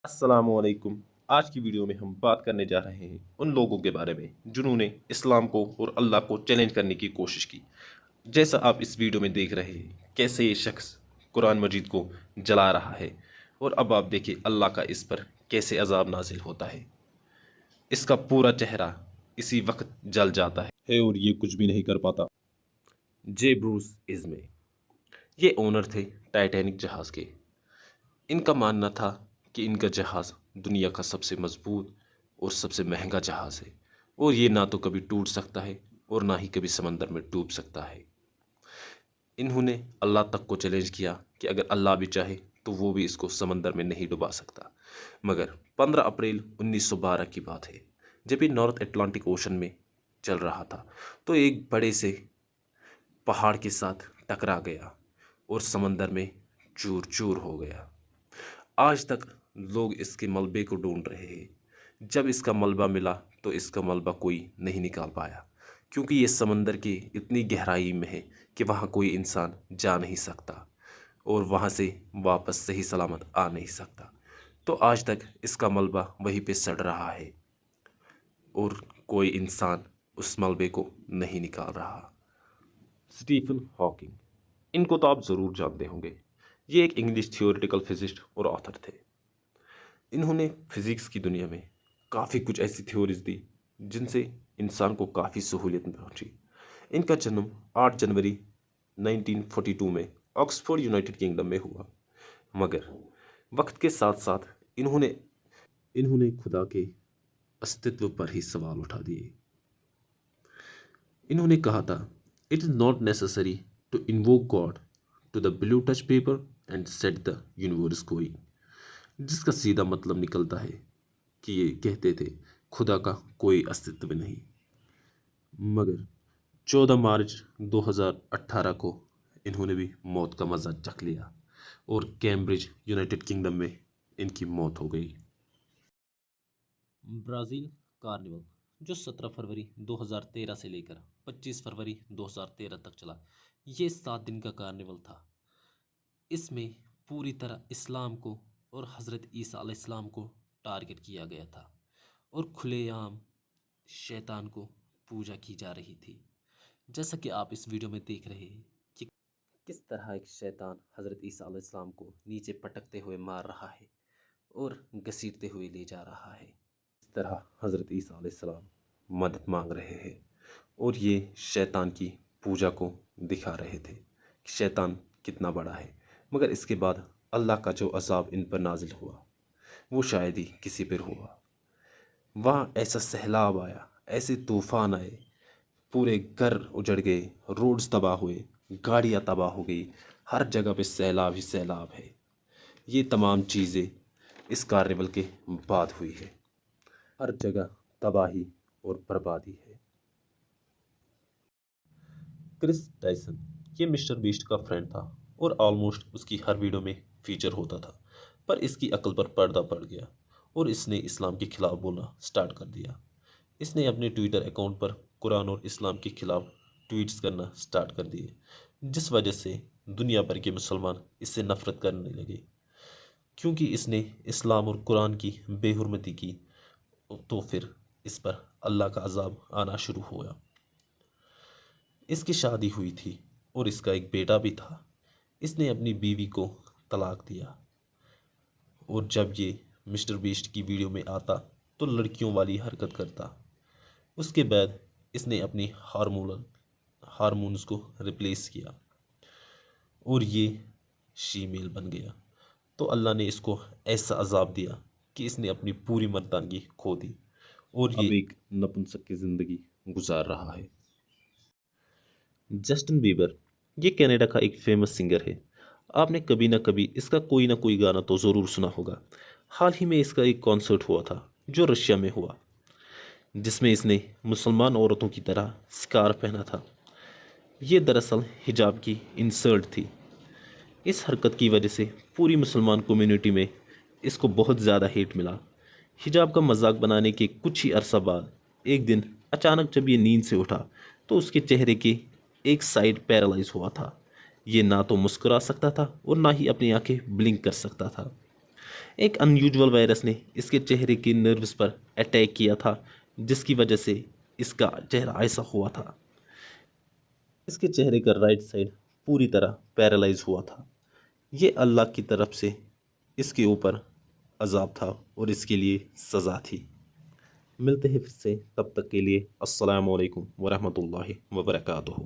السلام علیکم۔ آج کی ویڈیو میں ہم بات کرنے جا رہے ہیں ان لوگوں کے بارے میں جنہوں نے اسلام کو اور اللہ کو چیلنج کرنے کی کوشش کی۔ جیسا آپ اس ویڈیو میں دیکھ رہے ہیں کیسے یہ شخص قرآن مجید کو جلا رہا ہے، اور اب آپ دیکھیں اللہ کا اس پر کیسے عذاب نازل ہوتا ہے۔ اس کا پورا چہرہ اسی وقت جل جاتا ہے اور یہ کچھ بھی نہیں کر پاتا۔ جے بروس ازمے یہ اونر تھے ٹائٹینک جہاز کے۔ ان کا ماننا تھا کہ ان کا جہاز دنیا کا سب سے مضبوط اور سب سے مہنگا جہاز ہے، اور یہ نہ تو کبھی ٹوٹ سکتا ہے اور نہ ہی کبھی سمندر میں ڈوب سکتا ہے۔ انہوں نے اللہ تک کو چیلنج کیا کہ اگر اللہ بھی چاہے تو وہ بھی اس کو سمندر میں نہیں ڈبا سکتا۔ مگر 15 اپریل 1912 کی بات ہے، جب یہ نارتھ اٹلانٹک اوشن میں چل رہا تھا تو ایک بڑے سے پہاڑ کے ساتھ ٹکرا گیا اور سمندر میں چور چور ہو گیا۔ آج تک لوگ اس کے ملبے کو ڈھونڈ رہے ہیں۔ جب اس کا ملبہ ملا تو اس کا ملبہ کوئی نہیں نکال پایا، کیونکہ یہ سمندر کی اتنی گہرائی میں ہے کہ وہاں کوئی انسان جا نہیں سکتا اور وہاں سے واپس صحیح سلامت آ نہیں سکتا۔ تو آج تک اس کا ملبہ وہیں پہ سڑ رہا ہے اور کوئی انسان اس ملبے کو نہیں نکال رہا۔ اسٹیفن ہاکنگ، ان کو تو آپ ضرور جانتے ہوں گے۔ یہ ایک انگلش تھیوریٹیکل فزسٹ اور آتھر تھے۔ انہوں نے فزکس کی دنیا میں کافی کچھ ایسی تھیوریز دی جن سے انسان کو کافی سہولیت پہنچی۔ ان کا جنم 8 جنوری 1942 میں آکسفورڈ یونائٹڈ کنگڈم میں ہوا، مگر وقت کے ساتھ ساتھ انہوں نے خدا کے استتو پر ہی سوال اٹھا دیے۔ انہوں نے کہا تھا "It is not necessary to invoke God to the blue touch paper and set the universe going"، جس کا سیدھا مطلب نکلتا ہے کہ یہ کہتے تھے خدا کا کوئی استتو نہیں۔ مگر 14 مارچ 2018 کو انہوں نے بھی موت کا مزہ چکھ لیا اور کیمبرج یونائٹڈ کنگڈم میں ان کی موت ہو گئی۔ برازیل کارنیول جو 17 فروری 2013 سے لے کر 25 فروری 2013 تک چلا، یہ 7 دن کا کارنیول تھا۔ اس میں پوری طرح اسلام کو اور حضرت عیسیٰ علیہ السلام کو ٹارگٹ کیا گیا تھا، اور کھلے عام شیطان کو پوجا کی جا رہی تھی۔ جیسا کہ آپ اس ویڈیو میں دیکھ رہے ہیں کہ کس طرح ایک شیطان حضرت عیسیٰ علیہ السلام کو نیچے پٹکتے ہوئے مار رہا ہے اور گھسیٹتے ہوئے لے جا رہا ہے۔ اس طرح حضرت عیسیٰ علیہ السلام مدد مانگ رہے ہیں اور یہ شیطان کی پوجا کو دکھا رہے تھے کہ شیطان کتنا بڑا ہے۔ مگر اس کے بعد اللہ کا جو عذاب ان پر نازل ہوا وہ شاید ہی کسی پر ہوا۔ وہاں ایسا سیلاب آیا، ایسے طوفان آئے، پورے گھر اجڑ گئے، روڈز تباہ ہوئے، گاڑیاں تباہ ہو گئی، ہر جگہ پہ سیلاب ہی سیلاب ہے۔ یہ تمام چیزیں اس کارنیول کے بعد ہوئی ہے۔ ہر جگہ تباہی اور بربادی ہے۔ کرس ڈائسن یہ مسٹر بیسٹ کا فرینڈ تھا اور آلموسٹ اس کی ہر ویڈیو میں فیچر ہوتا تھا، پر اس کی عقل پر پردہ پڑ گیا اور اس نے اسلام کے خلاف بولنا سٹارٹ کر دیا۔ اس نے اپنے ٹویٹر اکاؤنٹ پر قرآن اور اسلام کے خلاف ٹویٹس کرنا سٹارٹ کر دیے، جس وجہ سے دنیا بھر کے مسلمان اس سے نفرت کرنے لگے، کیونکہ اس نے اسلام اور قرآن کی بے حرمتی کی۔ تو پھر اس پر اللہ کا عذاب آنا شروع ہوا۔ اس کی شادی ہوئی تھی اور اس کا ایک بیٹا بھی تھا۔ اس نے اپنی بیوی کو طلاق دیا، اور جب یہ مسٹر بیسٹ کی ویڈیو میں آتا تو لڑکیوں والی حرکت کرتا۔ اس کے بعد اس نے اپنی ہارمونز کو ریپلیس کیا اور یہ شی میل بن گیا۔ تو اللہ نے اس کو ایسا عذاب دیا کہ اس نے اپنی پوری مردانگی کھو دی اور یہ ایک نپنسک کی زندگی گزار رہا ہے۔ جسٹن بیبر یہ کینیڈا کا ایک فیمس سنگر ہے۔ آپ نے کبھی نہ کبھی اس کا کوئی نہ کوئی گانا تو ضرور سنا ہوگا۔ حال ہی میں اس کا ایک کانسرٹ ہوا تھا جو رشیا میں ہوا، جس میں اس نے مسلمان عورتوں کی طرح سکارف پہنا تھا۔ یہ دراصل حجاب کی انسلٹ تھی۔ اس حرکت کی وجہ سے پوری مسلمان کمیونٹی میں اس کو بہت زیادہ ہیٹ ملا۔ حجاب کا مذاق بنانے کے کچھ ہی عرصہ بعد ایک دن اچانک جب یہ نیند سے اٹھا تو اس کے چہرے کی ایک سائیڈ پیرالائز ہوا تھا۔ یہ نہ تو مسکرا سکتا تھا اور نہ ہی اپنی آنکھیں بلنک کر سکتا تھا۔ ایک انیوجول وائرس نے اس کے چہرے کے نروز پر اٹیک کیا تھا، جس کی وجہ سے اس کا چہرہ ایسا ہوا تھا۔ اس کے چہرے کا رائٹ سائڈ پوری طرح پیرالائز ہوا تھا۔ یہ اللہ کی طرف سے اس کے اوپر عذاب تھا اور اس کے لیے سزا تھی۔ ملتے ہیں پھر سے، تب تک کے لیے السلام علیکم ورحمۃ اللہ وبرکاتہ۔